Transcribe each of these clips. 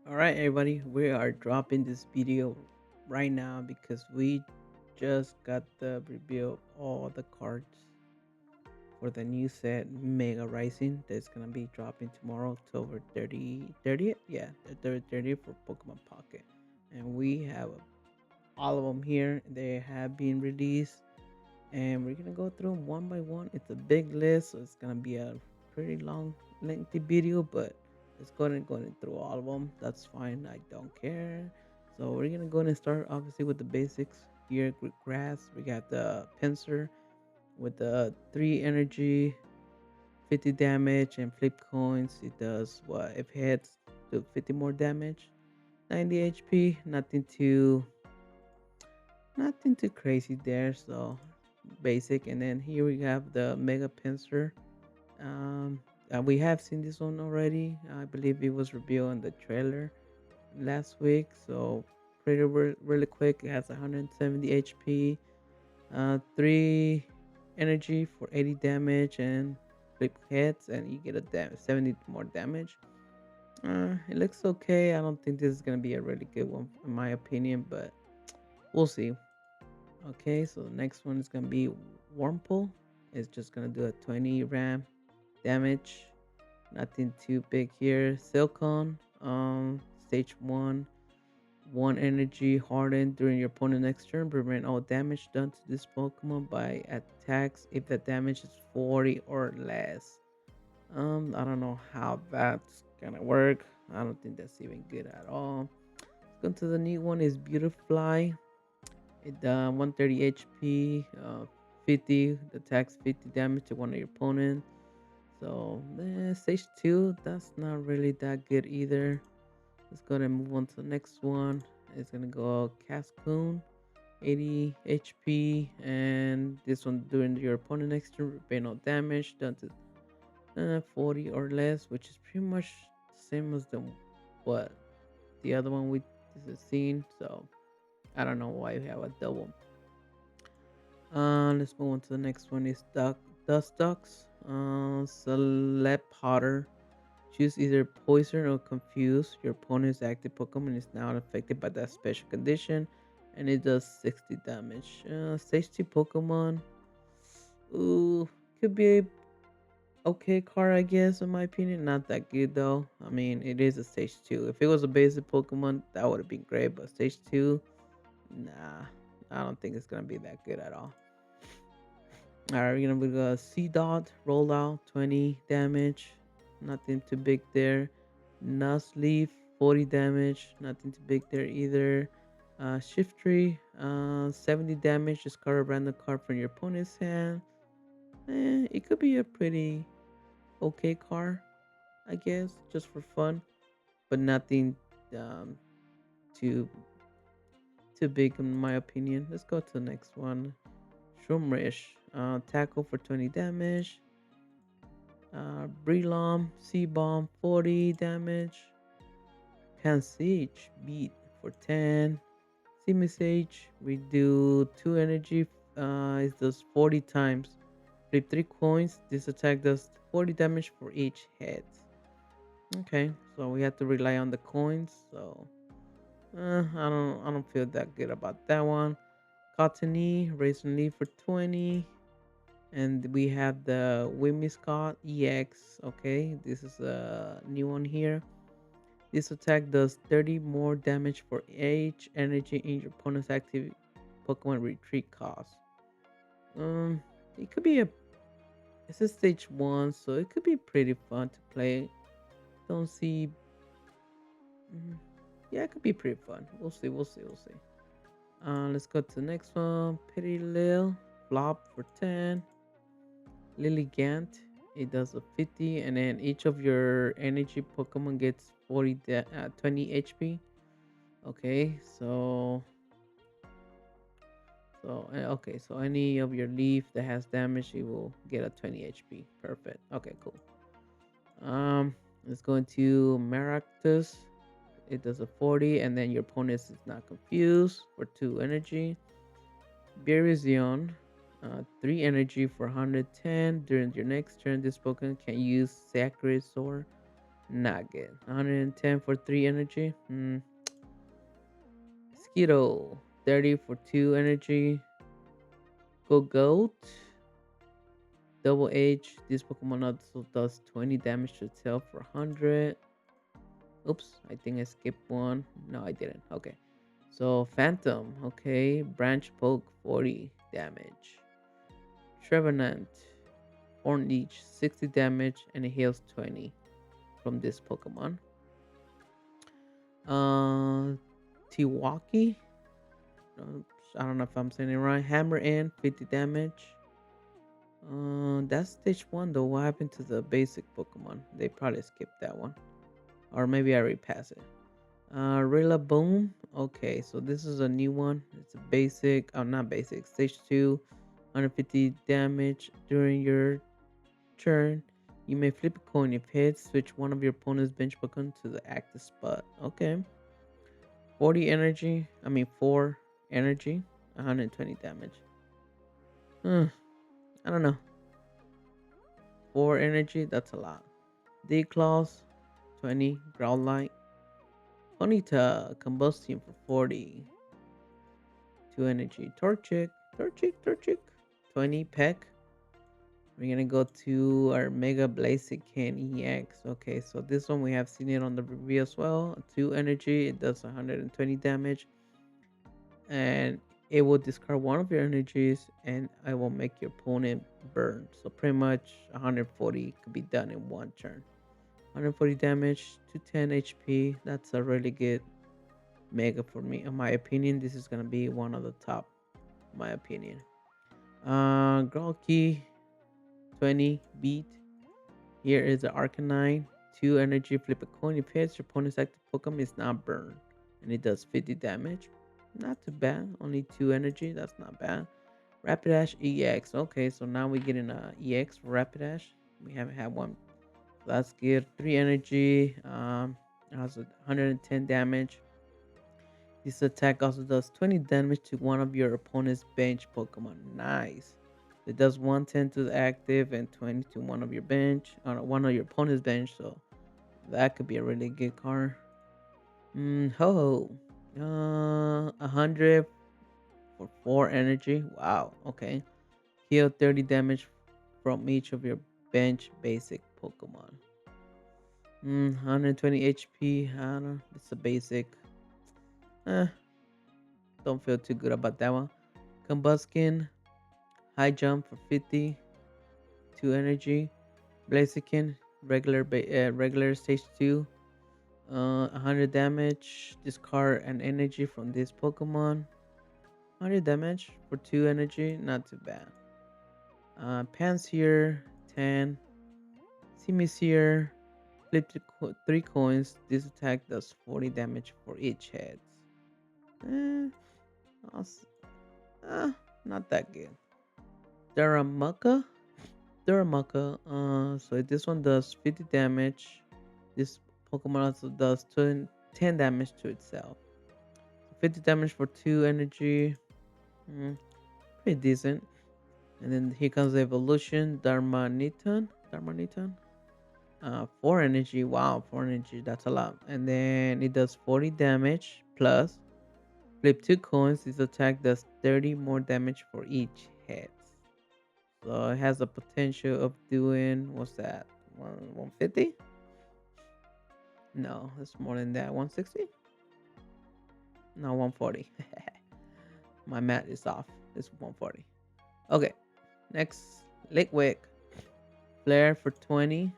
All right, everybody, we are dropping this video right now because we just got the review of all the cards for the new set Mega Rising that's gonna be dropping tomorrow, October 30th. Yeah, the 30th for Pokemon Pocket. And we have all of them here. They have been released, and we're gonna go through them one by one. It's a big list, so it's gonna be a pretty long, lengthy video, but it's going through all of them. That's fine. I don't care. So we're gonna go and start obviously with the basics here. Grass. We got the Pinsir with the 3 energy, 50 damage, and flip coins. It does what if it hits do 50 more damage, 90 HP. Nothing too crazy there. So basic. And then here we have the Mega Pinsir. We have seen this one already. I believe it was revealed in the trailer last week. So pretty really quick. It has 170 HP, 3 energy for 80 damage, and flip hits, and you get 70 more damage. It looks okay. I don't think this is gonna be a really good one in my opinion, but we'll see. Okay, so the next one is gonna be Wurmple. It's just gonna do a 20 ram damage. Nothing too big here. Silcon, stage 1 energy hardened during your opponent's next turn. Prevent all damage done to this Pokemon by attacks if the damage is 40 or less. I don't know how that's gonna work. I don't think that's even good at all. Let's go to the new one is Beautifly. It 130 HP, 50 attacks, 50 damage to one of your opponent. So stage 2, that's not really that good either. Let's go ahead and move on to the next one. It's gonna go Cascoon, 80 HP, and this one during your opponent next turn, repair no damage done to 40 or less, which is pretty much the same as what the other one we seen. So I don't know why we have a double. Let's move on to the next one. Is Dust Ducks. Select Potter. Choose either Poison or Confuse. Your opponent's active Pokemon is now affected by that special condition, and it does 60 damage. Stage 2 Pokemon. Ooh, could be a okay card, I guess, in my opinion. Not that good though. I mean, it is a stage 2. If it was a basic Pokemon, that would have been great, but stage 2, nah, I don't think it's gonna be that good at all. Alright, we're gonna go C dot roll out 20 damage. Nothing too big there. Nuzleaf 40 damage. Nothing too big there either. Shiftry 70 damage. Discard a random card from your opponent's hand. It could be a pretty okay card, I guess, just for fun, but nothing um, too too big in my opinion. Let's go to the next one. Shumrish, tackle for 20 damage. Breloom, C bomb 40 damage. Pansage, beat for 10. Simisage, we do 2 energy. It does 40 times. Flip 3 coins. This attack does 40 damage for each hit. Okay, so we have to rely on the coins. So I don't feel that good about that one. Cottony, Razor Leaf for 20. And we have the Scott EX. Okay, this is a new one here. This attack does 30 more damage for each energy in your opponent's active Pokemon retreat cost. Um, it could be a it's a stage 1, so it could be pretty fun to play. Don't see. mm, Yeah, it could be pretty fun. We'll see. Let's go to the next one. Pity Lil, Flop for 10. Lilligant, it does a 50, and then each of your energy Pokemon gets 20 HP. Okay, so any of your leaf that has damage, you will get a 20 HP. Perfect. Okay, cool. Let's go into Maractus. It does a 40, and then your opponent is not confused for 2 energy. Berizion, 3 energy for 110. During your next turn, this Pokemon can use Sacred Sword. Not good. 110 for 3 energy. Skittle. 30 for 2 energy. Go Goat. Double H. This Pokemon also does 20 damage to itself for 100. Oops, I think I skipped one. No, I didn't. Okay. So Phantom. Okay. Branch Poke 40 damage. Trevenant. Horn Leech 60 damage and it heals 20 from this Pokemon. Uh, Tiwaki. Uh, I don't know if I'm saying it right. Hammer in 50 damage. That's stage one though. What happened to the basic Pokemon? They probably skipped that one, or maybe I repass it. Rilla Boom. Okay, so this is a new one. It's a basic. Oh, not basic. Stage two, 150 damage during your turn. You may flip a coin. If hit, switch one of your opponent's bench Pokemon to the active spot. Okay. 40 energy. I mean 4 energy. 120 damage. Hmm. I don't know. 4 energy. That's a lot. D-Claws. 20. Growlite. Ponyta. Combustion for 40. 2 energy. Torchic. Torchic. 20. Peck. We're gonna go to our Mega Blaziken EX. Okay, so this one we have seen it on the review as well. 2 energy, it does 120 damage, and it will discard one of your energies, and I will make your opponent burn. So pretty much 140 could be done in one turn. 140 damage, 210 HP. That's a really good Mega for me. In my opinion, this is gonna be one of the top. In my opinion. Grolky 20 beat. Here is the Arcanine. 2 energy, flip a coin. If hits, your opponent's active Pokemon is not burned. And it does 50 damage. Not too bad. Only 2 energy. That's not bad. Rapidash EX. Okay, so now we're getting a EX for Rapidash. We haven't had one. That's good. 3 energy. Has 110 damage. This attack also does 20 damage to one of your opponent's bench Pokemon. Nice. It does 110 to the active and 20 to one of your bench, or one of your opponent's bench. So that could be a really good card. Ho ho. 100 for 4 energy. Wow. Okay. Heal 30 damage from each of your bench basic Pokemon. 120 HP. I don't know. It's a basic. Eh, don't feel too good about that one. Combuskin. High jump for 50. 2 energy. Blaziken. Regular stage 2. 100 damage. Discard an energy from this Pokemon. 100 damage for 2 energy. Not too bad. Pansear. 10. Simisear. Flip 3 coins. This attack does 40 damage for each head. Eh, also- not that good. Darumaka. So this one does 50 damage. This Pokemon also does 10 damage to itself. 50 damage for 2 energy. Mm, Pretty decent. And then here comes the evolution. Darmanitan. 4 energy. Wow, 4 energy. That's a lot. And then it does 40 damage plus. Flip 2 coins. This attack does 30 more damage for each head. So it has the potential of doing, what's that? 150? No, it's more than that. 160? No, 140. My math is off. It's 140. Okay. Next, Lickwick. Flare for 20.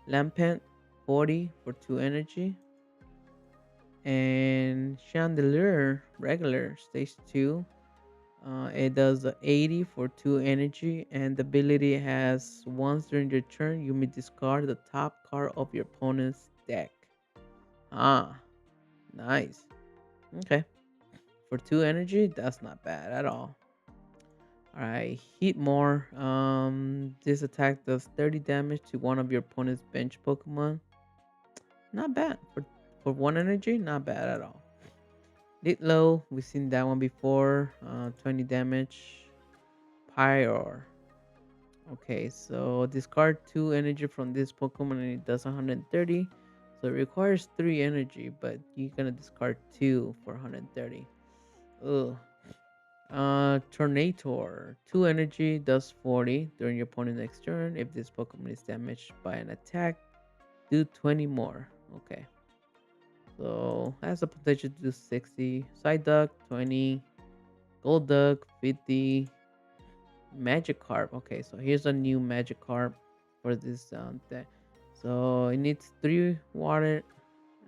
Lampent 40 for 2 energy. And Chandelier regular stage 2. It does 80 for 2 energy, and the ability has once during your turn, you may discard the top card of your opponent's deck. Ah, nice. Okay. For 2 energy, that's not bad at all. Alright, Heat More. This attack does 30 damage to one of your opponent's bench Pokemon. Not bad. For 1 energy, not bad at all. Litlow, we've seen that one before. 20 damage. Pyre. Okay, so discard 2 energy from this Pokemon and it does 130. So it requires 3 energy, but you're gonna discard 2 for 130. Ugh. Tornator. 2 energy does 40 during your opponent's next turn. If this Pokemon is damaged by an attack, do 20 more. Okay. So has the potential to do 60. Psyduck 20. Golduck 50. Magikarp. Okay, so here's a new Magikarp for this deck. So it needs 3 water,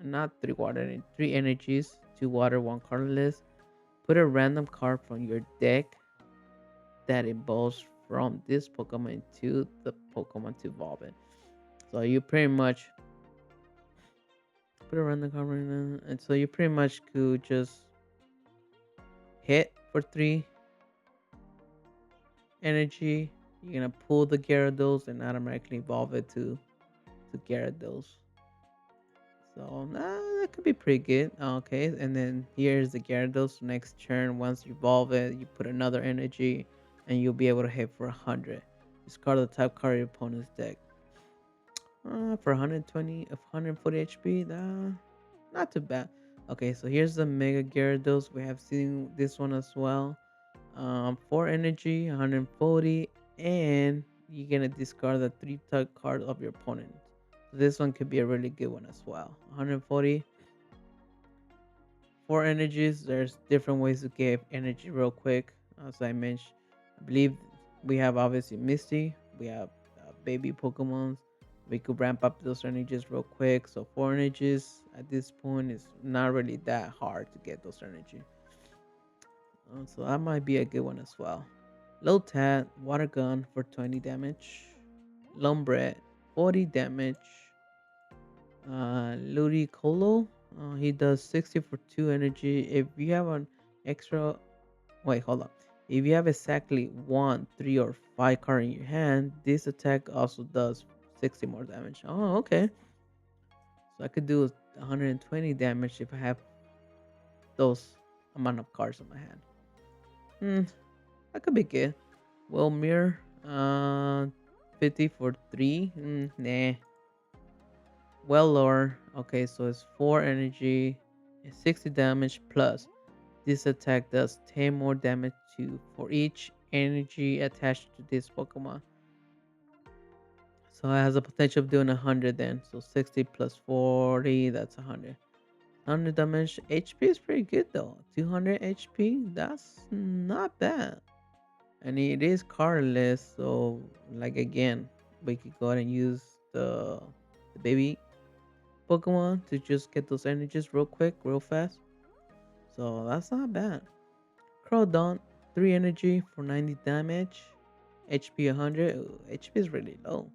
not 3 water, it 3 energies, 2 water, 1 colorless. Put a random card from your deck that evolves from this Pokemon to the Pokemon to evolve it. So you pretty much put a random card right now, and so you pretty much could just hit for 3 energy. You're gonna pull the Gyarados and automatically evolve it to Gyarados. So that could be pretty good. Okay, and then here's the Gyarados. Next turn, once you evolve it, you put another energy, and you'll be able to hit for 100. Discard the type card of your opponent's deck. For 120 of 140 HP, not too bad. Okay, so here's the Mega Gyarados. We have seen this one as well. 4 energy, 140, and you're gonna discard the 3 type card of your opponent. So this one could be a really good one as well. 140, 4 energies. There's different ways to get energy real quick. As I mentioned, I believe we have obviously Misty. We have baby Pokemons. We could ramp up those energies real quick. So 4 energies at this point is not really that hard to get those energy. So that might be a good one as well. Lotad, Water Gun for 20 damage. Lombre, 40 damage. Ludicolo, he does 60 for 2 energy. If you have an extra, wait, hold up. If you have exactly 1, 3, or 5 card in your hand, this attack also does 60 more damage. Oh, okay. So I could do 120 damage if I have those amount of cards in my hand. Hmm, that could be good. Well, mirror, 50 for 3. Nah. Well, lower. Okay, so it's 4 energy, 60 damage plus. This attack does 10 more damage to for each energy attached to this Pokemon. So it has a potential of doing 100 then. So 60 plus 40, that's 100. 100 damage. HP is pretty good though. 200 HP, that's not bad. And it is cardless, so like again, we could go ahead and use the baby Pokemon to just get those energies real quick, real fast. So that's not bad. Crowdon, 3 energy for 90 damage. HP 100. Ooh, HP is really low.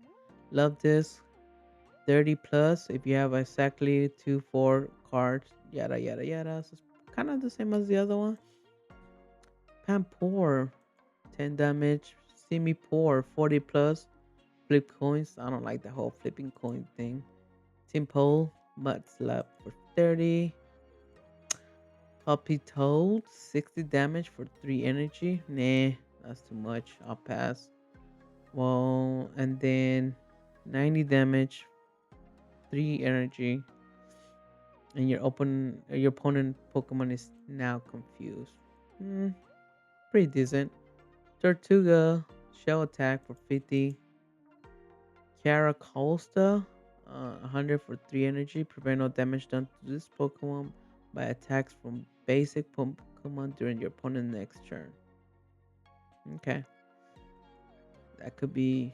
Love this. 30 plus if you have exactly 2, 4 cards. Yada, yada, yada. So it's kind of the same as the other one. Pampor, 10 damage. Simipour, 40 plus. Flip coins. I don't like the whole flipping coin thing. Timpole, Mud Slap for 30. Puppy Toad, 60 damage for 3 energy. Nah, that's too much. I'll pass. Well, and then 90 damage, 3 energy. And your opponent Pokemon is now confused. Hmm, pretty decent. Tortuga, Shell Attack for 50. Caracosta, 100 for 3 energy. Prevent all damage done to this Pokemon by attacks from basic Pokemon during your opponent's next turn. Okay, that could be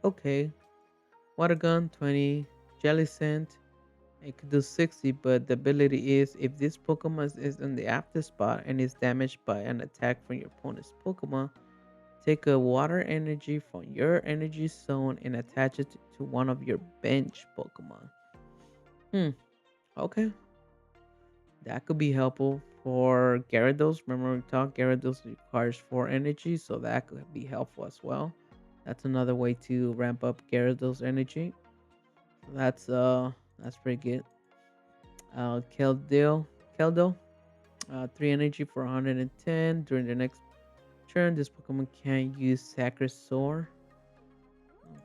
okay. Water Gun 20, Jelly Scent. It could do 60, but the ability is if this Pokemon is in the active spot and is damaged by an attack from your opponent's Pokemon, take a water energy from your energy zone and attach it to one of your bench Pokemon. Hmm. Okay. That could be helpful for Gyarados. Remember we talked Gyarados requires 4 energy, so that could be helpful as well. That's another way to ramp up Gyarados energy. So that's pretty good. Keldeo, 3 energy for 110. During the next turn, this Pokemon can use Sacred Sword.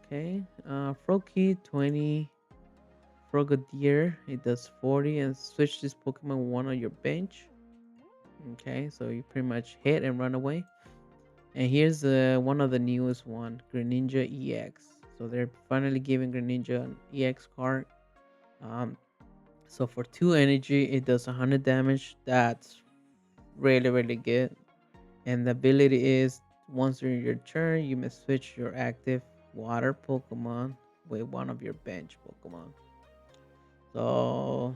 Okay. Froakie 20. Frogadier, it does 40 and switch this Pokemon one on your bench. Okay, so you pretty much hit and run away. And here's one of the newest one, Greninja EX. So they're finally giving Greninja an EX card. Um, so for 2 energy, it does 100 damage. That's really, really good. And the ability is once during your turn, you may switch your active water Pokemon with one of your bench Pokemon. So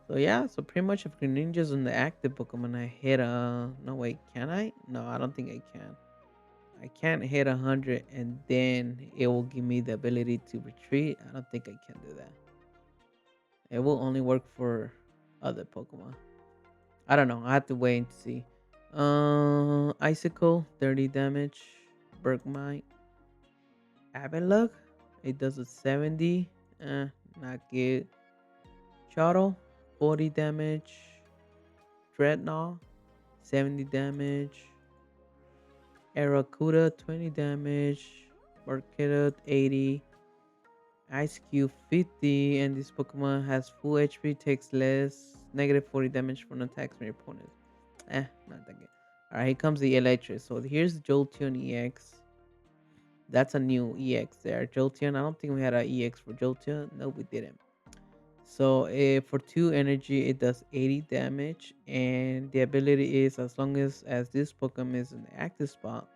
yeah, so pretty much if Greninja's in the active Pokemon, I hit no wait, can I? No, I don't think I can. I can't hit 100 and then it will give me the ability to retreat. I don't think I can do that. It will only work for other Pokemon. I don't know. I have to wait and see. Icicle, 30 damage. Bergmite, Avalugg, it does a 70. Not good. Shadow, 40 damage. Dreadnought, 70 damage. Aracuda, 20 damage. Barkita, 80. Ice Cube, 50. And this Pokemon has full HP, takes less. Negative 40 damage from attacks from your opponent. Not that good. Alright, here comes the Electric. So here's Jolteon EX. That's a new EX there. Jolteon, I don't think we had an EX for Jolteon. No, we didn't. So for 2 energy, it does 80 damage, and the ability is as long as this Pokemon is in the active spot,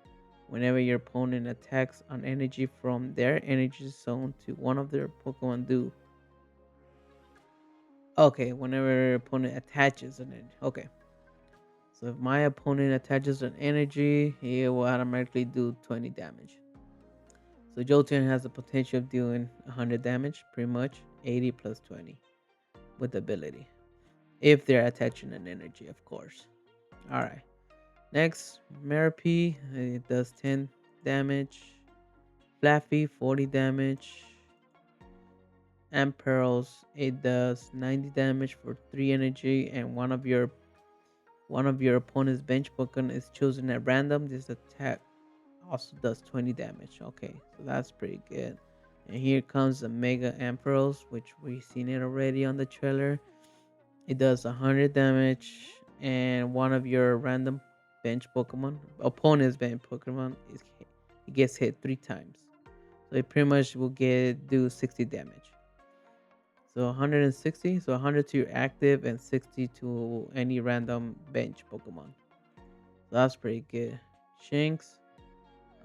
whenever your opponent attacks on energy from their energy zone to one of their Pokemon do. Okay, whenever your opponent attaches an energy. Okay, so if my opponent attaches an energy, he will automatically do 20 damage. So Jolteon has the potential of doing 100 damage, pretty much 80 plus 20 with the ability. If they're attaching an energy, of course. All right. Next, Merapi, it does 10 damage. Flaffy, 40 damage. Amperos, it does 90 damage for 3 energy, and one of your opponent's bench Pokemon is chosen at random. This attack also does 20 damage. Okay, so that's pretty good. And here comes the Mega Amperos, which we've seen it already on the trailer. It does 100 damage, and one of your random bench Pokemon, opponent's bench Pokemon, it gets hit 3 times. So it pretty much will do 60 damage. So 160, so 100 to your active and 60 to any random bench Pokemon. So that's pretty good. Shinx,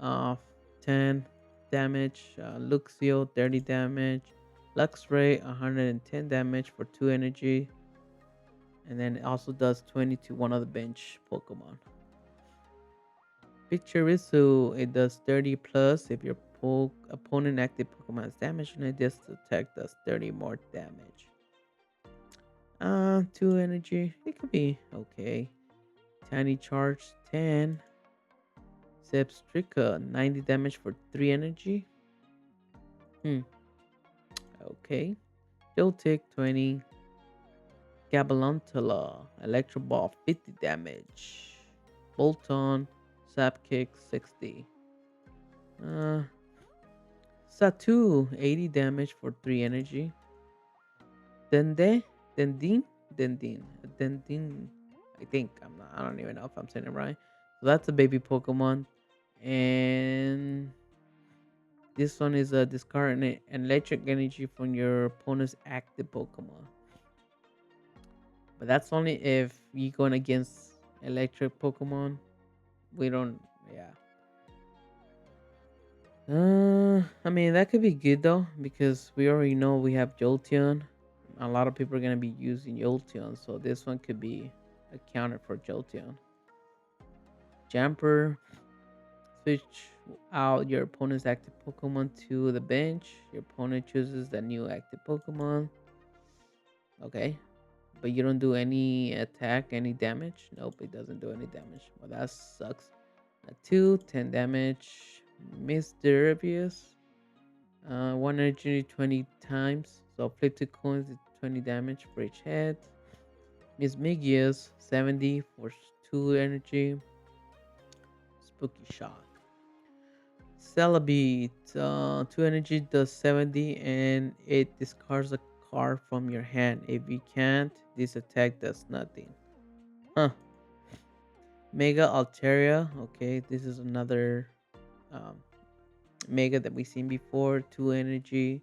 uh, 10 damage. Luxio, 30 damage. Luxray, 110 damage for 2 energy. And then it also does 20 to one of the bench Pokemon. Picturisu, it does 30 plus if your opponent active Pokemon has damage and this attack does 30 more damage. 2 energy, it could be okay. Tiny Charge, 10. Zebstrika, 90 damage for 3 energy. Okay. Joltik, 20. Gabalontula, Electro Ball, 50 damage. Bolton, Zap Kick, 60. Uh, Satu, 80 damage for 3 energy. Dende, Dendin, Dendin, Dendin. I think I don't even know if I'm saying it right. So that's a baby Pokemon, and this one is a discard an electric energy from your opponent's active Pokemon. But that's only if you're going against electric Pokemon. We don't, yeah. I mean that could be good though because we already know we have Jolteon. A lot of people are gonna be using Jolteon, so this one could be accounted for Jolteon. Jumper, switch out your opponent's active Pokemon to the bench. Your opponent chooses the new active Pokemon. Okay, but you don't do any attack, any damage. Nope, it doesn't do any damage. Well, that sucks. A 2, 10 damage. Mysterious. 1 energy 20 times. So flip 2 coins, 20 damage for each head. Miss Migius, 70 for 2 energy. Spooky Shot. Celebi, 2 energy does 70 and it discards a card from your hand. If you can't, this attack does nothing. Huh. Mega Alteria. Okay, this is another um, Mega that we've seen before. 2 energy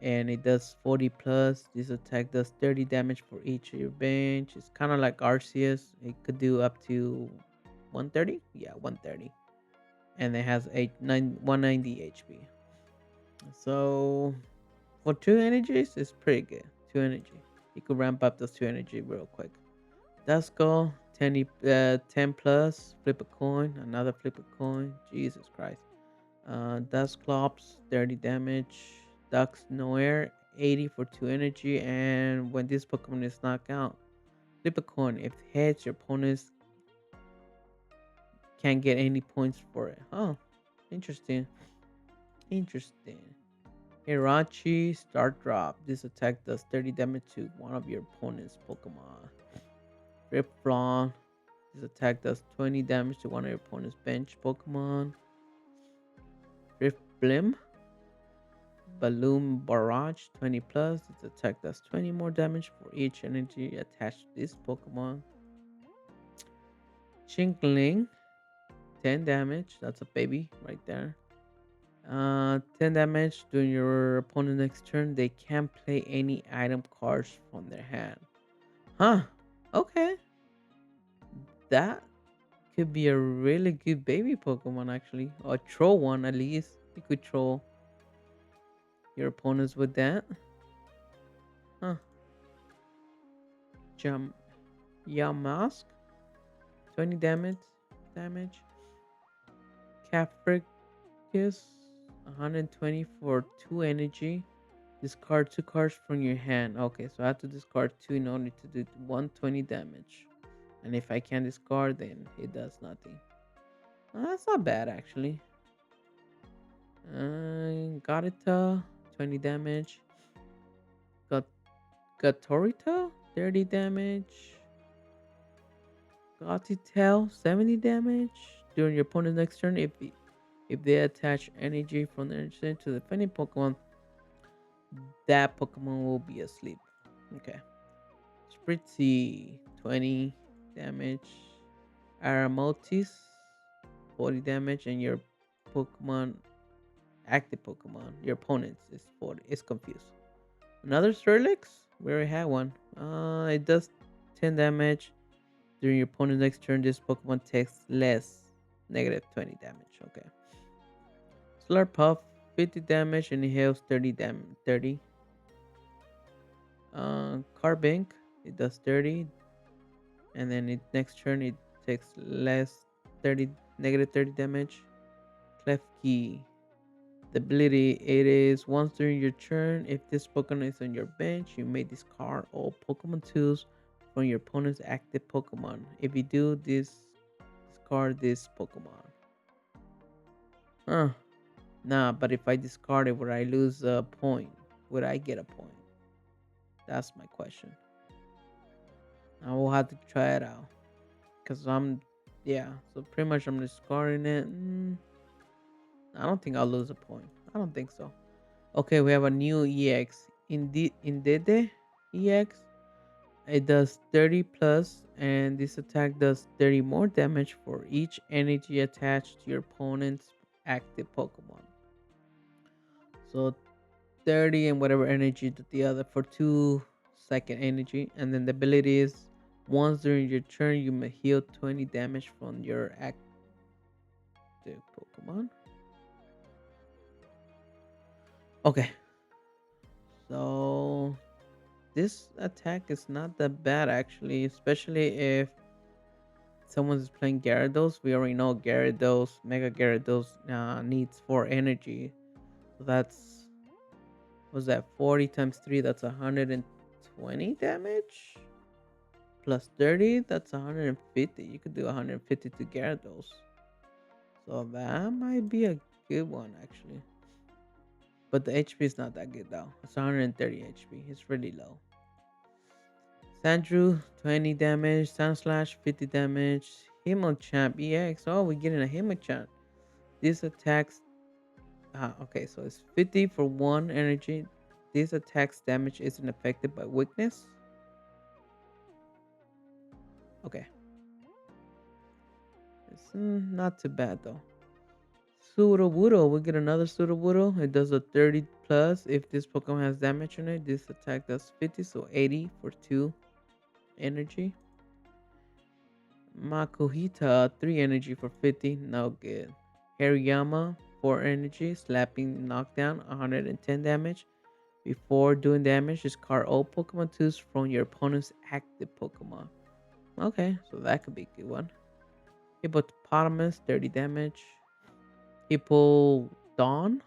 and it does 40 plus. This attack does 30 damage for each of your bench. It's kind of like Arceus. It could do up to 130. Yeah, 130. And it has 190 HP. So for 2 energies, it's pretty good. 2 energy. You could ramp up those 2 energy real quick. Duskull, 10 plus. Flip a coin. Another flip a coin. Jesus Christ. Dusclops, 30 damage. Dux Noir, 80 for 2 energy. And when this Pokemon is knocked out, flip a coin. If it hits, your opponents can't get any points for it. Oh, interesting. Interesting. Hirachi, Start Drop. This attack does 30 damage to one of your opponent's Pokemon. Ripflon. This attack does 20 damage to one of your opponent's bench Pokemon. Riftblim. Balloon Barrage 20 plus. This attack does 20 more damage for each energy attached to this Pokemon. Chinkling, 10 damage. That's a baby right there. 10 damage during your opponent's next turn. They can't play any item cards from their hand. Huh. Okay. That could be a really good baby Pokemon actually. Or troll one at least. You could troll your opponents with that. Huh. Jump. Yamask. 20 damage. Capricus, 120 for 2 energy. Discard 2 cards from your hand. Okay, so I have to discard 2 in order to do 120 damage. And if I can't discard, then it does nothing. That's not bad actually. Garita, 20 damage. Got Gatorita, 30 damage. Gotitel, 70 damage. During your opponent's next turn, if they attach energy from their energy to the defending Pokemon, that Pokemon will be asleep. Okay. Spritzy, 20 damage. Aramotis, 40 damage. And your Pokemon, active Pokemon, your opponent's is 40. It's confused. Another Sterilix? We already had one. It does 10 damage. During your opponent's next turn, this Pokemon takes less, negative 20 damage. Okay. Slurpuff, 50 damage and it heals 30. Carbink, it does 30. And then next turn it takes less 30, negative 30 damage. Klefki, the ability it is once during your turn, if this Pokemon is on your bench, you may discard all Pokemon tools from your opponent's active Pokemon. If you do this, discard this Pokemon. Huh. Nah, but if I discard it, would I lose a point? Would I get a point? That's my question. I will have to try it out. Cause yeah. So pretty much I'm discarding it. I don't think I'll lose a point. I don't think so. Okay, we have a new EX. Indede EX. It does 30 plus, and this attack does 30 more damage for each energy attached to your opponent's active Pokemon. So 30 and whatever energy to the other for 2 second energy. And then the ability is once during your turn, you may heal 20 damage from your active Pokemon. Okay, so this attack is not that bad actually, especially if someone's playing Gyarados. We already know Gyarados, Mega Gyarados needs 4 energy. So that's, was that 40 times 3? That's 120 damage. Plus 30, that's 150. You could do 150 to Gyarados. So that might be a good one actually. But the HP is not that good though. It's 130 HP. It's really low. Sandrew, 20 damage. Sandslash, 50 damage. Himochamp EX. Oh, we're getting a Himochamp. This attacks Okay, so it's 50 for one energy. This attack's damage isn't affected by weakness. Okay, it's not too bad though. Sudowoodo, we get another Sudowoodo. It does a 30 plus. If this Pokemon has damage on it, this attack does 50, so 80 for 2 energy. Makuhita, 3 energy for 50, no good. Hariyama, 4 energy, slapping knockdown, 110 damage. Before doing damage, discard all Pokemon tools from your opponent's active Pokemon. Okay, so that could be a good one. Hippopotamus, 30 damage. Hippowdon,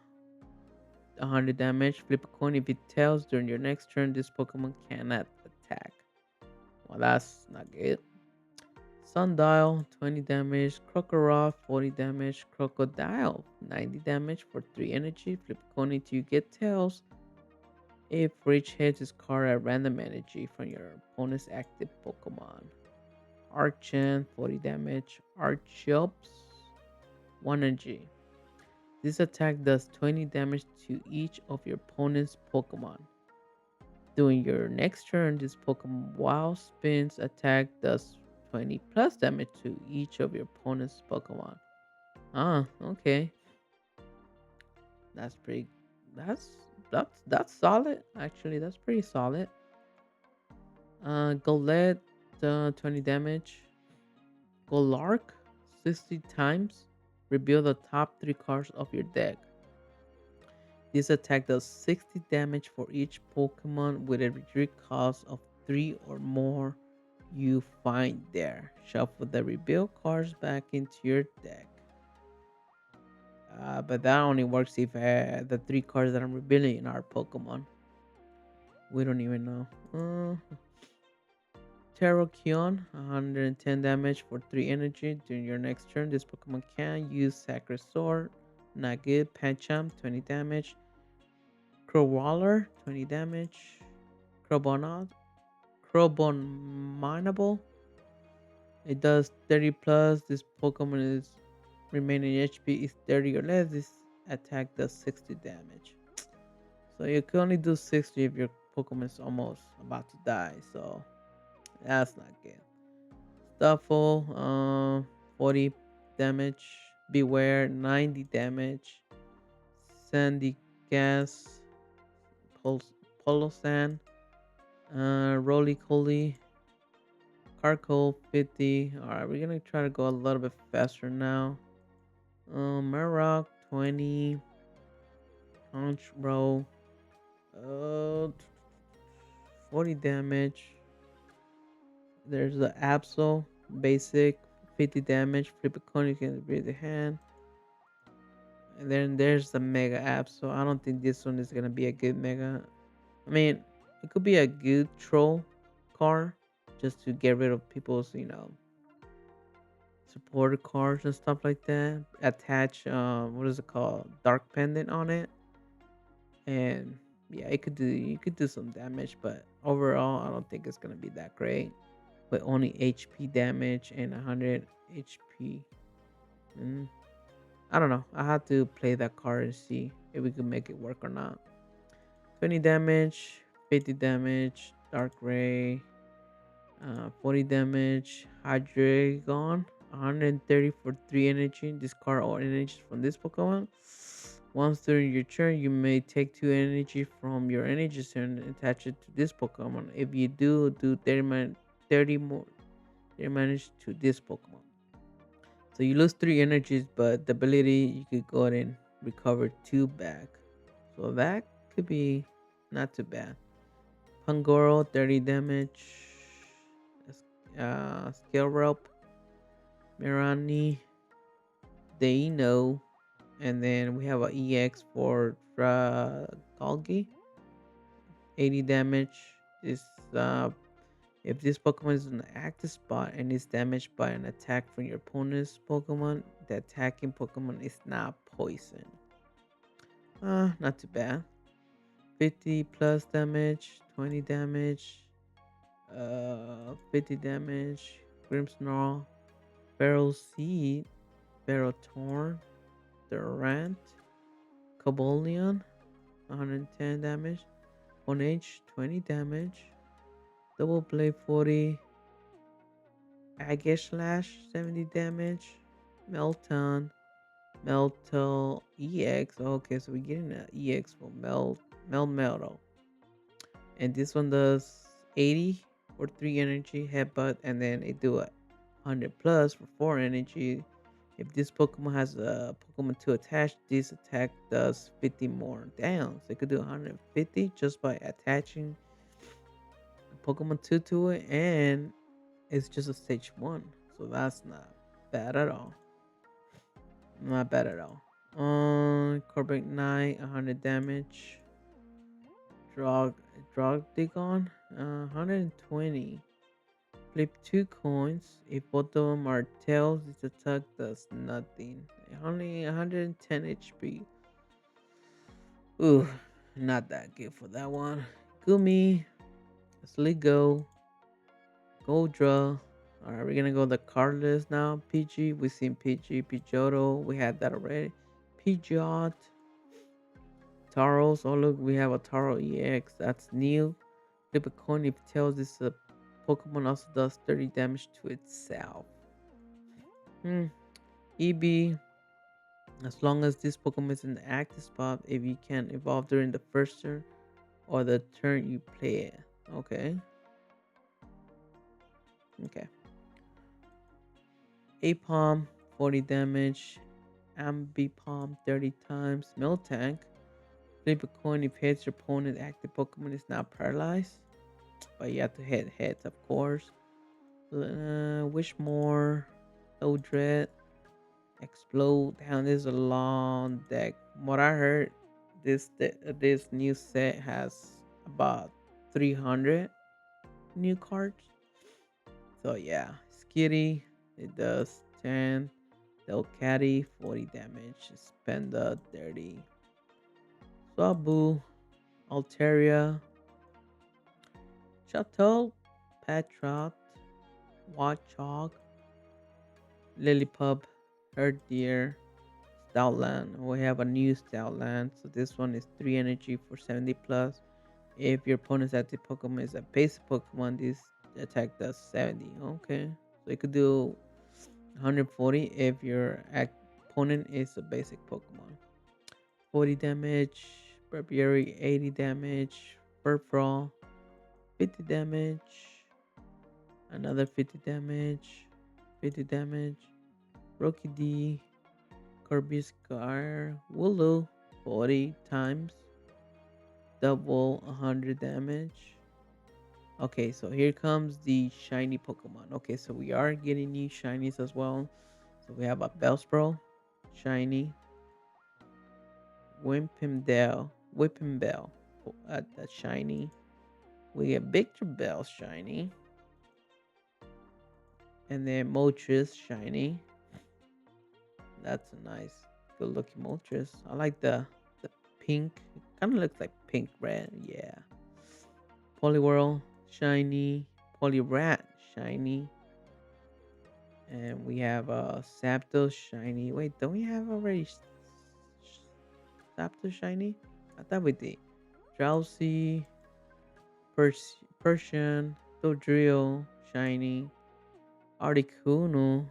100 damage. Flip a coin. If it tails during your next turn, this Pokemon cannot attack. Well, that's not good. Sundial, 20 damage. Krokorov, 40 damage. Crocodile, 90 damage for 3 energy. Flip a coin until you get tails. If for each hit, discard a random energy from your opponent's active Pokemon. Archon, 40 damage. Archeops, 1 energy. This attack does 20 damage to each of your opponent's Pokemon. During your next turn, this Pokemon Wow Spin's attack does 20 plus damage to each of your opponent's Pokemon. Ah, okay. That's pretty that's that's solid. Actually, that's pretty solid. Golett, 20 damage. Golark, 60 times. Reveal the top 3 cards of your deck. This attack does 60 damage for each Pokemon with a retreat cost of 3 or more you find there. Shuffle the reveal cards back into your deck. But that only works if the 3 cards that I'm revealing are Pokemon. We don't even know. Terrakion, 110 damage for 3 energy. During your next turn, this Pokemon can use Sacred Sword. Not good. Pancham, 20 damage. Crowwaller, 20 damage. Crobonaut, Crobominable. It does 30 plus. This Pokemon is remaining HP is 30 or less. This attack does 60 damage. So you can only do 60 if your Pokemon is almost about to die. So that's not good. Stuffle, 40 damage. Beware, 90 damage. Sandy Gas, Polosan, Roly Coly, Carco 50. Alright, we're gonna try to go a little bit faster now. Marok 20. Punch Bro. 40 damage. There's the Absol. Basic. 50 damage. Flip a coin, you can raise the hand. And then there's the Mega Absol. I don't think this one is gonna be a good Mega. I mean, it could be a good troll car just to get rid of people's, supporter cards and stuff like that. Attach what is it called? Dark pendant on it. And yeah, it could do you could do some damage, but overall I don't think it's gonna be that great. With only HP damage and 100 HP. Mm, I don't know. I have to play that card and see if we can make it work or not. 20 damage, 50 damage, Dark Ray, 40 damage, Hydreigon, 130 for 3 energy. Discard all energies from this Pokemon. Once during your turn, you may take 2 energy from your energy center and attach it to this Pokemon. If you do 30 more damage to this Pokemon. So you lose 3 energies, but the ability you could go ahead and recover 2 back. So that could be not too bad. Pangoro, 30 damage. Scale Rope, Mirani, Deino, and then we have a EX for Dragalgi, 80 damage. This if this Pokemon is in an active spot and is damaged by an attack from your opponent's Pokemon, the attacking Pokemon is not poisoned. Not too bad. 50 plus damage, 20 damage, 50 damage. Grimmsnarl, Feral Seed, Ferrothorn, Durant, Cobalion, 110 damage. On H, 20 damage. Double Blade 40. Aegislash, 70 damage. Melton. Melto EX. Okay, so we're getting an EX for Melto. And this one does 80 for 3 energy headbutt, and then it do a 100 plus for 4 energy. If this Pokemon has a Pokemon 2 attached, this attack does 50 more. Damn, so it could do 150 just by attaching Pokemon 2 to it, and it's just a stage 1. So that's not bad at all. Not bad at all. Corbic Knight, 100 damage. Drog Drogdigon, 120. Flip 2 coins. If both of them are tails, this attack does nothing. Only 110 HP. Ooh, not that good for that one. Gumi, Sligo, Goldra. Alright, we're gonna go the card list now. PG, we've seen PG, Pidgeotto, we had that already. Pidgeot, Taros. Oh look, we have a Taro EX. That's new. Flip a coin. If tails, this Pokemon also does 30 damage to itself. EB. As long as this Pokemon is in the active spot, if you can evolve during the first turn or the turn you play it. Okay. Okay. Apom, 40 damage. Ambipom, 30 times. Miltank. Flip a coin if hits your opponent active Pokemon is now paralyzed. But you have to hit heads, of course. Wishmore, Dread, Explode. Damn, this is a long deck. What I heard, this new set has about 300 new cards. So yeah, Skitty, it does 10. Delcatty, 40 damage. Spenda, 30. Swabu, Altaria, Chateau, Patrot, Watchog, Lillipup, Herdier, Stoutland. We have a new Stoutland. So this one is 3 energy for 70 plus. If your opponent's active Pokemon is a basic Pokemon, this attack does 70. Okay. So you could do 140 if your opponent is a basic Pokemon. 40 damage. Burberry, 80 damage. Furfrou, 50 damage. Another 50 damage. 50 damage. Rocky D. Kirby Scar. Wooloo, 40 times. Double 100 damage. Okay, so here comes the shiny Pokemon. Okay, so we are getting new shinies as well. So we have a Bellsprout, shiny. Whipping Bell, that's shiny. We get Victor Bell, shiny. And then Moltres, shiny. That's a nice, good looking Moltres. I like the pink. It kind of looks like pink red. Yeah. Poliwhirl, shiny. Poliwrath, shiny. And we have Zapdos, shiny. Wait, don't we have already Zapdos, shiny? I thought we did. Drowsy, Persian, Dodrio, shiny. Articuno,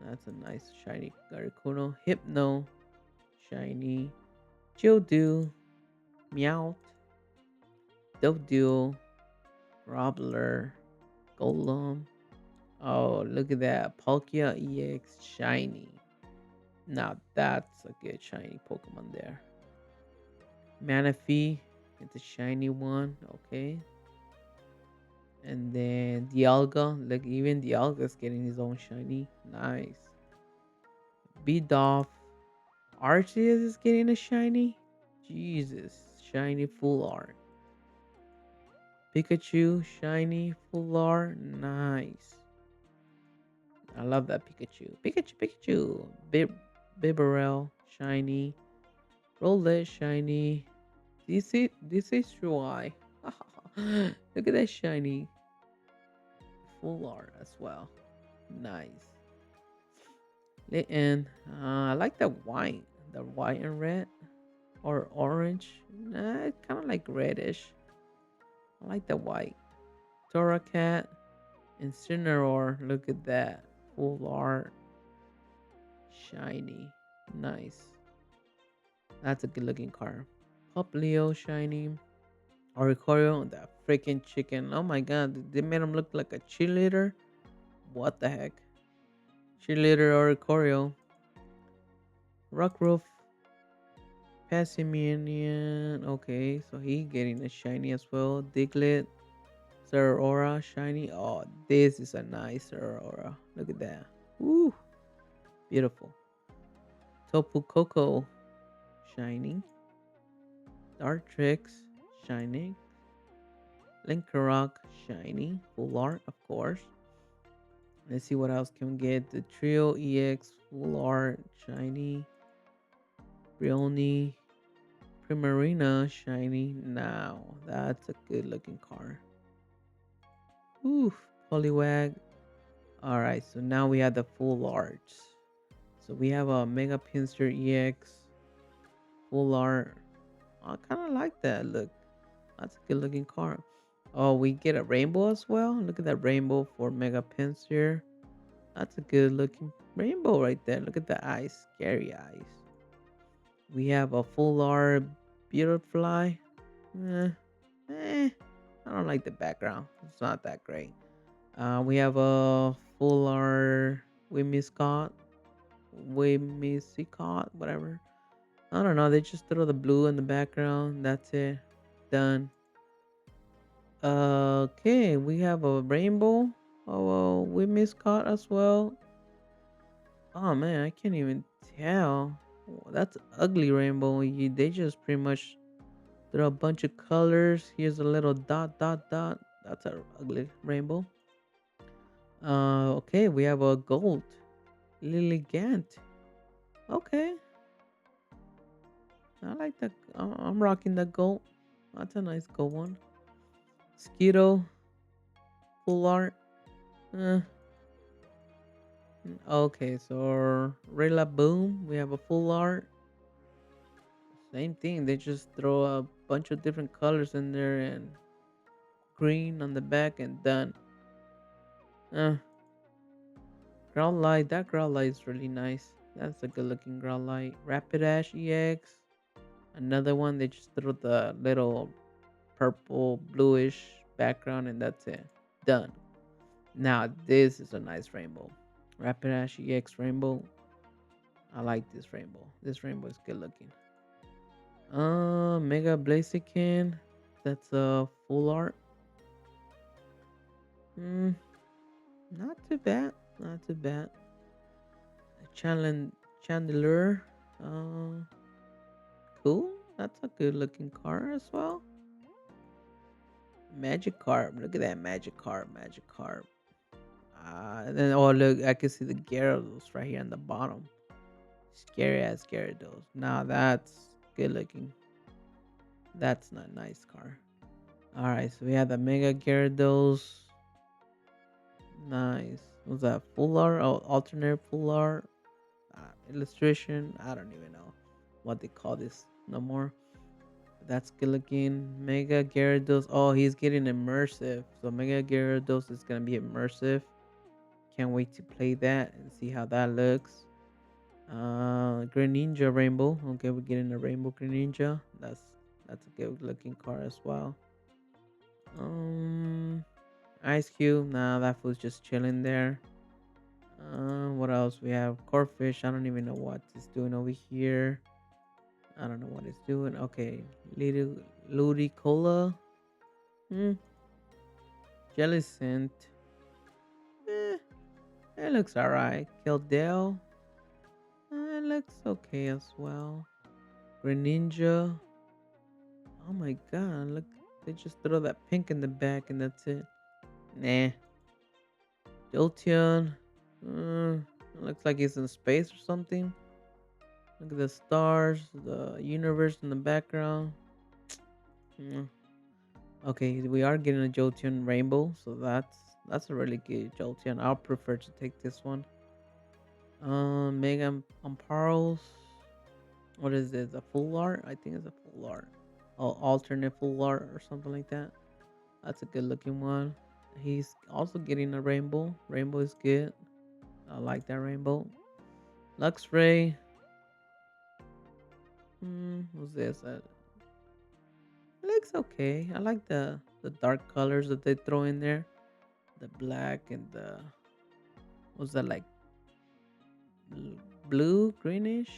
that's a nice shiny Articuno. Hypno, shiny. Geodude, Meowth, Doduo, Robler, Golem. Oh, look at that. Palkia EX, shiny. Now that's a good shiny Pokemon there. Manaphy, it's a shiny one. Okay. And then Dialga, like even Dialga's getting his own shiny. Nice. Bidoof. Arceus is getting a shiny. Jesus. Shiny full art. Pikachu, shiny full art. Nice. I love that Pikachu. Pikachu. Bibarel, shiny. Rowlet, shiny. This is Shuai. Look at that shiny full art as well. Nice. And I like the the white and red or orange. Nah, it's kind of like reddish. I like the white. Torracat, Incineroar. Look at that. Full art. Shiny. Nice. That's a good looking card. Poplio shiny. Oricorio, that freaking chicken. Oh my god, they made him look like a cheerleader. What the heck? Cheerleader Oricorio. Rockruff. Passimian. Okay, so he getting a shiny as well. Diglett. Zeraora shiny. Oh, this is a nice Zeraora. Look at that. Woo, beautiful. Topu Koko shiny. Dartrix shiny. Linkarock shiny. Full art, of course. Let's see what else can we get. The Trio EX Full Art shiny. Brioni Primarina shiny. Now that's a good looking card. Oof, Poliwag. All right, so now we have the full arts. So we have a Mega Pinsir EX full art. I kind of like that look. That's a good looking card. Oh, we get a rainbow as well. Look at that rainbow for Mega Pinsir. That's a good looking rainbow right there. Look at the eyes, scary eyes. We have a full art Butterfly. Eh, eh, I don't like the background. It's not that great. We have a full art Whimsicott, Whimsicott, whatever. I don't know. They just throw the blue in the background. That's it. Done. Okay, we have a rainbow. Oh, Whimsicott as well. Oh man, I can't even tell. That's ugly rainbow. They just pretty much throw a bunch of colors. Here's a little dot, dot, dot. That's a ugly rainbow. Okay, we have a gold. Lilligant. Okay, I like that. I'm rocking that gold. That's a nice gold one. Skittle, full art. Uh, okay, so Rayla Boom, we have a full art. Same thing. They just throw a bunch of different colors in there and green on the back and done. Uh, Growlite. That Growlite is really nice. That's a good looking Growlite. Rapidash EX. Another one. They just throw the little purple bluish background and that's it. Done. Now this is a nice rainbow. Rapidash EX rainbow. I like this rainbow. This rainbow is good looking. Mega Blaziken. That's a full art. Hmm, not too bad. Not too bad. Chandelier. Uh, cool. That's a good looking car as well. Magikarp. Look at that Magikarp. Magikarp. And then oh look, I can see the Gyarados right here on the bottom. Scary ass Gyarados. Now that's good looking. That's not nice car. All right, so we have the Mega Gyarados. Nice. Was that full art or alternate full art? Illustration? I don't even know what they call this no more. But that's good looking. Mega Gyarados. Oh, he's getting immersive. So Mega Gyarados is gonna be immersive. Can't wait to play that and see how that looks. Greninja Rainbow. Okay, we're getting a Rainbow Greninja. That's a good looking car as well. Um, Ice Cube. Nah, that fool's just chilling there. What else? We have Corfish. I don't even know what it's doing over here. I don't know what it's doing. Okay, little Ludicolo. Hmm. Jellicent. Eh, it looks alright. Kildale. It looks okay as well. Greninja. Oh my god, look, they just throw that pink in the back and that's it. Nah. Jolteon. Looks like he's in space or something. Look at the stars, the universe in the background. Mm. Okay, we are getting a Jolteon rainbow, so that's a really good Jolteon. I'll prefer to take this one. Mega Amparos. What is this? A full art? I think it's a full art. Alternate full art or something like that. That's a good looking one. He's also getting a rainbow. Rainbow is good. I like that rainbow. Luxray. What's this? It looks okay. I like the dark colors that they throw in there. The black and the what's that like blue, greenish?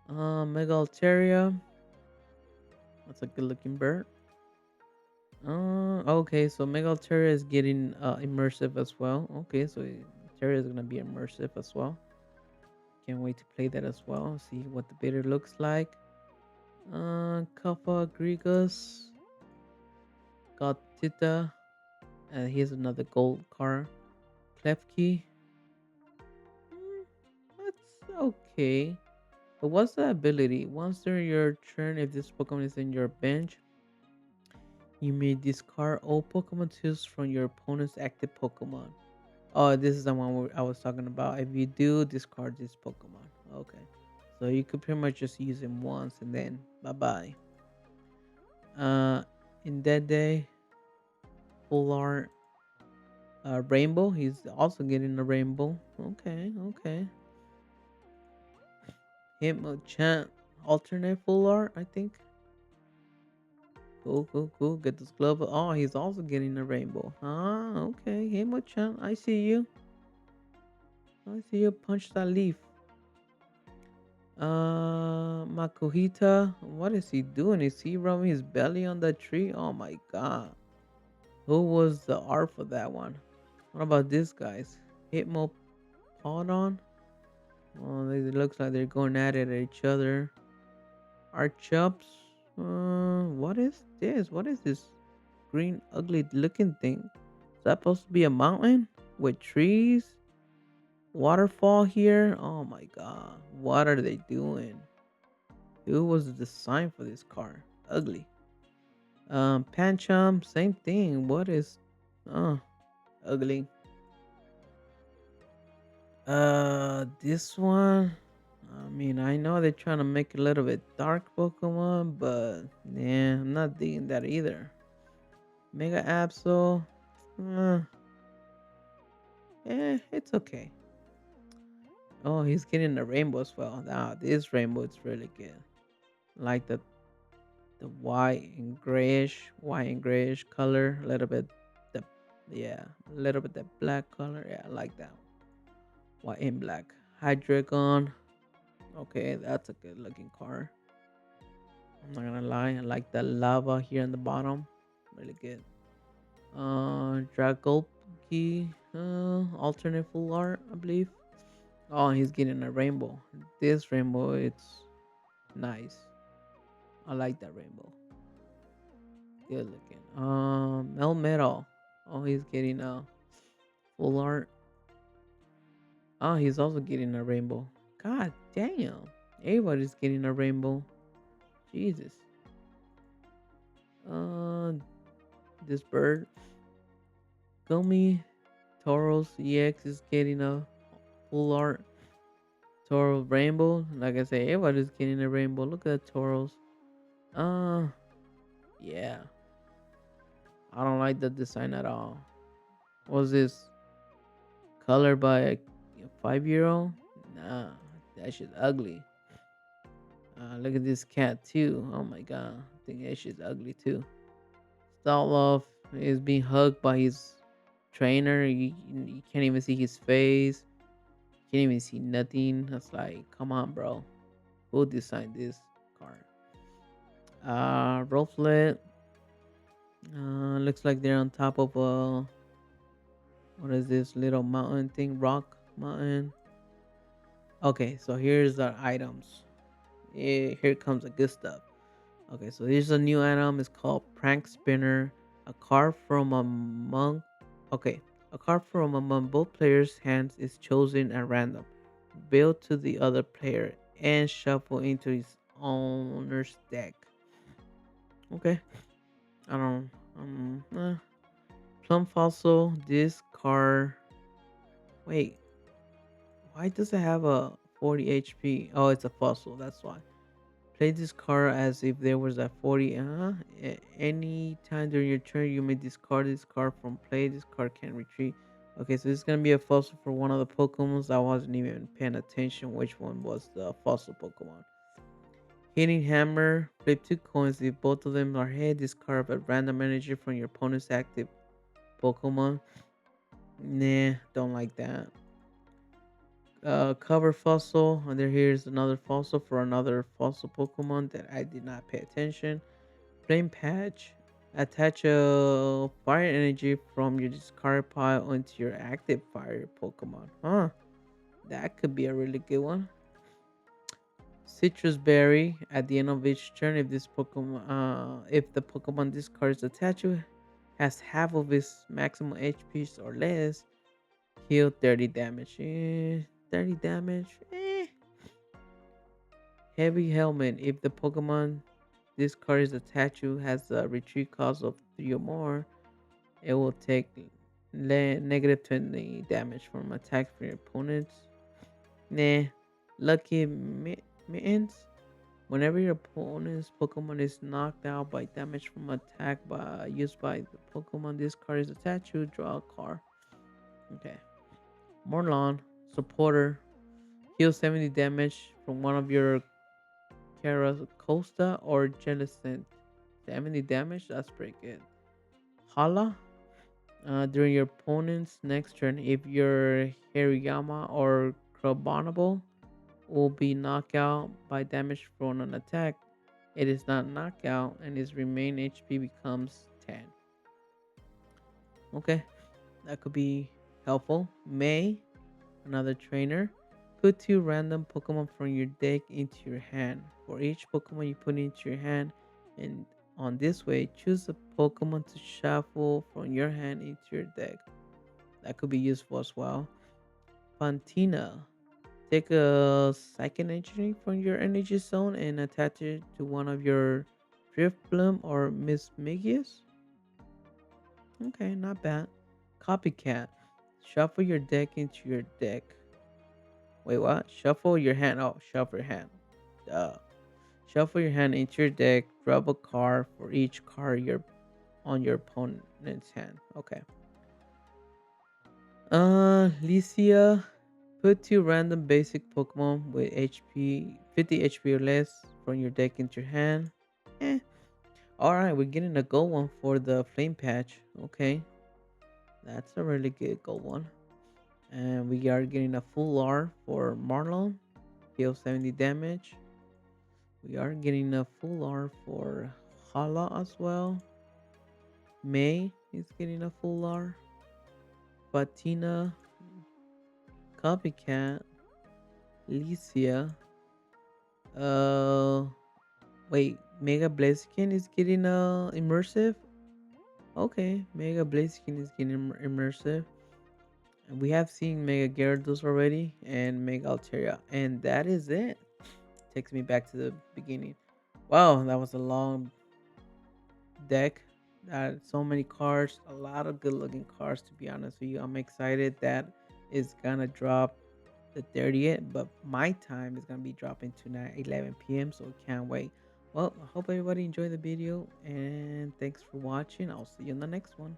Mega Altaria. That's a good looking bird. Okay, so Mega Altaria is getting immersive as well. Okay, so Altaria is gonna be immersive as well. Can't wait to play that as well. See what the bidder looks like. Kappa Grigus, got Tita, and here's another gold car. Klefki, mm, that's okay. But what's the ability? Once during your turn, if this Pokemon is in your bench, you may discard all Pokemon tools from your opponent's active Pokemon. Oh, this is the one I was talking about. If you do discard this Pokemon, okay. So you could pretty much just use him once and then bye bye. Uh, in that day, full art, rainbow. He's also getting a rainbow. Okay, okay. Hitmonchan, alternate full art. I think. Cool, cool, cool. Get this glove. Oh, he's also getting a rainbow. Ah, okay. Hitmonchan, I see you. I see you. Punch that leaf. Makuhita, what is he doing? Is he rubbing his belly on that tree? Oh my god. Who was the art for that one? What about this guys? Hitmopodon? Oh, it looks like they're going at it at each other. Archops? What is this? What is this green, ugly looking thing? Is that supposed to be a mountain with trees? Waterfall here? Oh my god. What are they doing? Who was the design for this car? Ugly. Pancham, same thing. What is uh ugly? This one. I mean, I know they're trying to make a little bit dark Pokemon, but yeah, I'm not digging that either. Mega Absol, uh, it's okay. Oh, he's getting a rainbow as well. Now this rainbow is really good. Like the white and grayish color, a little bit the yeah, a little bit the black color. Yeah, I like that. White and black. Hydreigon. Okay, that's a good looking car. I'm not gonna lie, I like the lava here in the bottom. Really good. Dragolki, alternate full art, I believe. Oh, he's getting a rainbow. This rainbow, it's nice. I like that rainbow. Good looking. Melmetal. Oh, he's getting a full art. Oh, he's also getting a rainbow. God damn. Everybody's getting a rainbow. Jesus. Uh, this bird. Gummy Tauros EX is getting a full art. Toro rainbow. Like I say, everybody's getting a rainbow. Look at the Tauros. Uh, yeah. I don't like the design at all. Was this colored by a 5-year old? Nah, that shit's ugly. Look at this cat too. Oh my god, I think that shit's ugly too. Starloff is being hugged by his trainer. You can't even see his face. Can't even see nothing. That's like, come on, bro. Who designed this card? Rufflet. Looks like they're on top of a what is this little mountain thing? Rock mountain. Okay, so here's our items. Here comes the good stuff. Okay, so here's a new item. It's called Prank Spinner. A card from among. Okay, a card from among both players' hands is chosen at random, built to the other player, and shuffled into his owner's deck. Okay, I don't. Plum Fossil. This card. Wait, why does it have a 40 HP. Oh, it's a fossil. That's why. Play this card as if there was a 40. Any time during your turn, you may discard this card from play. This card can retreat. Okay, so this is gonna be a fossil for one of the Pokemons. I wasn't even paying attention which one was the fossil Pokemon. Hitting Hammer. Flip 2 coins. If both of them are hit, discard a random energy from your opponent's active Pokemon. Nah, don't like that. Cover fossil. And there here's another fossil for another fossil Pokemon that I did not pay attention. Flame Patch. Attach a fire energy from your discard pile onto your active fire Pokemon. Huh. That could be a really good one. Citrus Berry. At the end of each turn, if the Pokemon discards a statue has half of its maximum HP or less, heal 30 damage. 30 damage. Heavy Helmet. If the Pokemon discards a statue has a retreat cost of 3 or more, it will take negative 20 damage from attacks from your opponents. Nah. Lucky Mittens. Whenever your opponent's Pokemon is knocked out by damage from attack used by the Pokemon this card is attached to, draw a card. Okay. Morlon, supporter, heal 70 damage from one of your Caracosta or Jellicent. 70 damage? That's pretty good. Hala, during your opponent's next turn, if your Hariyama or Crabominable will be knocked out by damage from an attack, it is not knockout and its remain HP becomes 10. Okay, that could be helpful. May, another trainer, put 2 random Pokemon from your deck into your hand. For each Pokemon you put into your hand, and on this way, choose a Pokemon to shuffle from your hand into your deck. That could be useful as well. Fantina, take a second energy from your energy zone and attach it to one of your Driftbloom or Mismagius. Okay, not bad. Copycat. Shuffle your deck into your deck. Wait, what? Shuffle your hand. Oh, shuffle your hand. Duh. Shuffle your hand into your deck. Drop a card for each card you're on your opponent's hand. Okay. Licia. Put 2 random basic Pokemon with HP 50 HP or less from your deck into your hand. Eh. Alright, we're getting a gold one for the flame patch. Okay. That's a really good gold one. And we are getting a full R for Marlon. Heal 70 damage. We are getting a full R for Hala as well. May is getting a full R. Fatina. Copycat. Licia. Uh wait, Mega Blaziken is getting immersive. Okay, Mega Blaziken is getting immersive. And we have seen Mega Gyarados already and Mega Altaria, and that is it. Takes me back to the beginning. Wow, that was a long deck. So many cards, a lot of good looking cards. To be honest with you, I'm excited that it's gonna drop the 30th, but my time is gonna be dropping tonight 11 p.m. So I can't wait. Well, I hope everybody enjoyed the video and thanks for watching. I'll see you in the next one.